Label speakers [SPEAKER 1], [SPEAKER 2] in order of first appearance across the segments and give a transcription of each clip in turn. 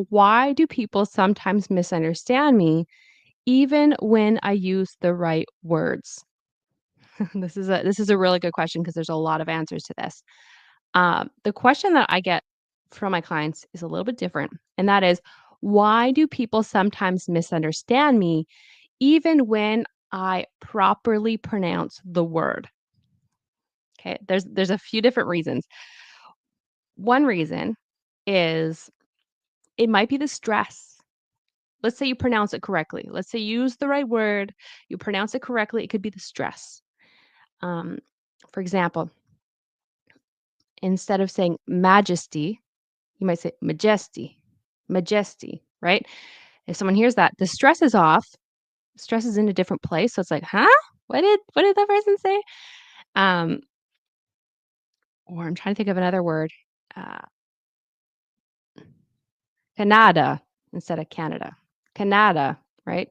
[SPEAKER 1] why do people sometimes misunderstand me even when I use the right words? This is a really good question because there's a lot of answers to this. The question that I get from my clients is a little bit different, and that is, why do people sometimes misunderstand me even when I properly pronounce the word? Okay, there's a few different reasons. One reason is it might be the stress. Let's say you pronounce it correctly. Let's say you use the right word, you pronounce it correctly. It could be the stress. Um, for example, instead of saying majesty, you might say majesty, majesty, right? If someone hears that, the stress is off. Stress is in a different place. So it's like, huh? What did that person say? Um, or I'm trying to think of another word. Uh, Canada instead of Canada. Canada, right?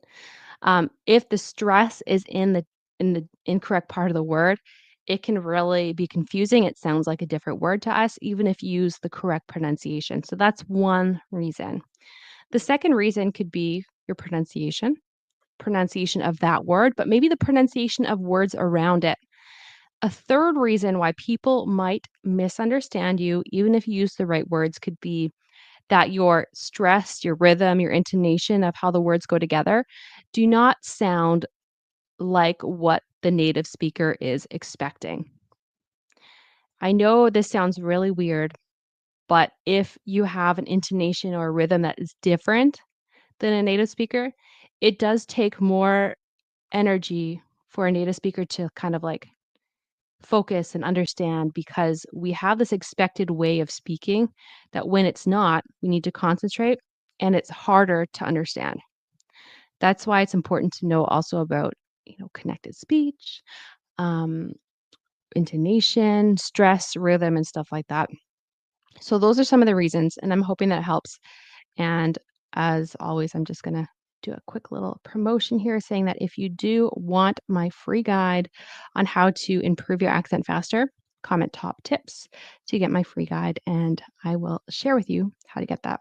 [SPEAKER 1] If the stress is in the incorrect part of the word, it can really be confusing. It sounds like a different word to us, even if you use the correct pronunciation. So that's one reason. The second reason could be your pronunciation of that word, but maybe the pronunciation of words around it. A third reason why people might misunderstand you, even if you use the right words, could be that your stress, your rhythm, your intonation of how the words go together do not sound like what the native speaker is expecting. I know this sounds really weird, but if you have an intonation or a rhythm that is different than a native speaker, it does take more energy for a native speaker to kind of like focus and understand because we have this expected way of speaking that when it's not, we need to concentrate and it's harder to understand. That's why it's important to know also about, connected speech, um, intonation, stress, rhythm, and stuff like that. So those are some of the reasons, and I'm hoping that helps. And as always, I'm just going to do a quick little promotion here saying that if you do want my free guide on how to improve your accent faster, comment top tips to get my free guide, and I will share with you how to get that.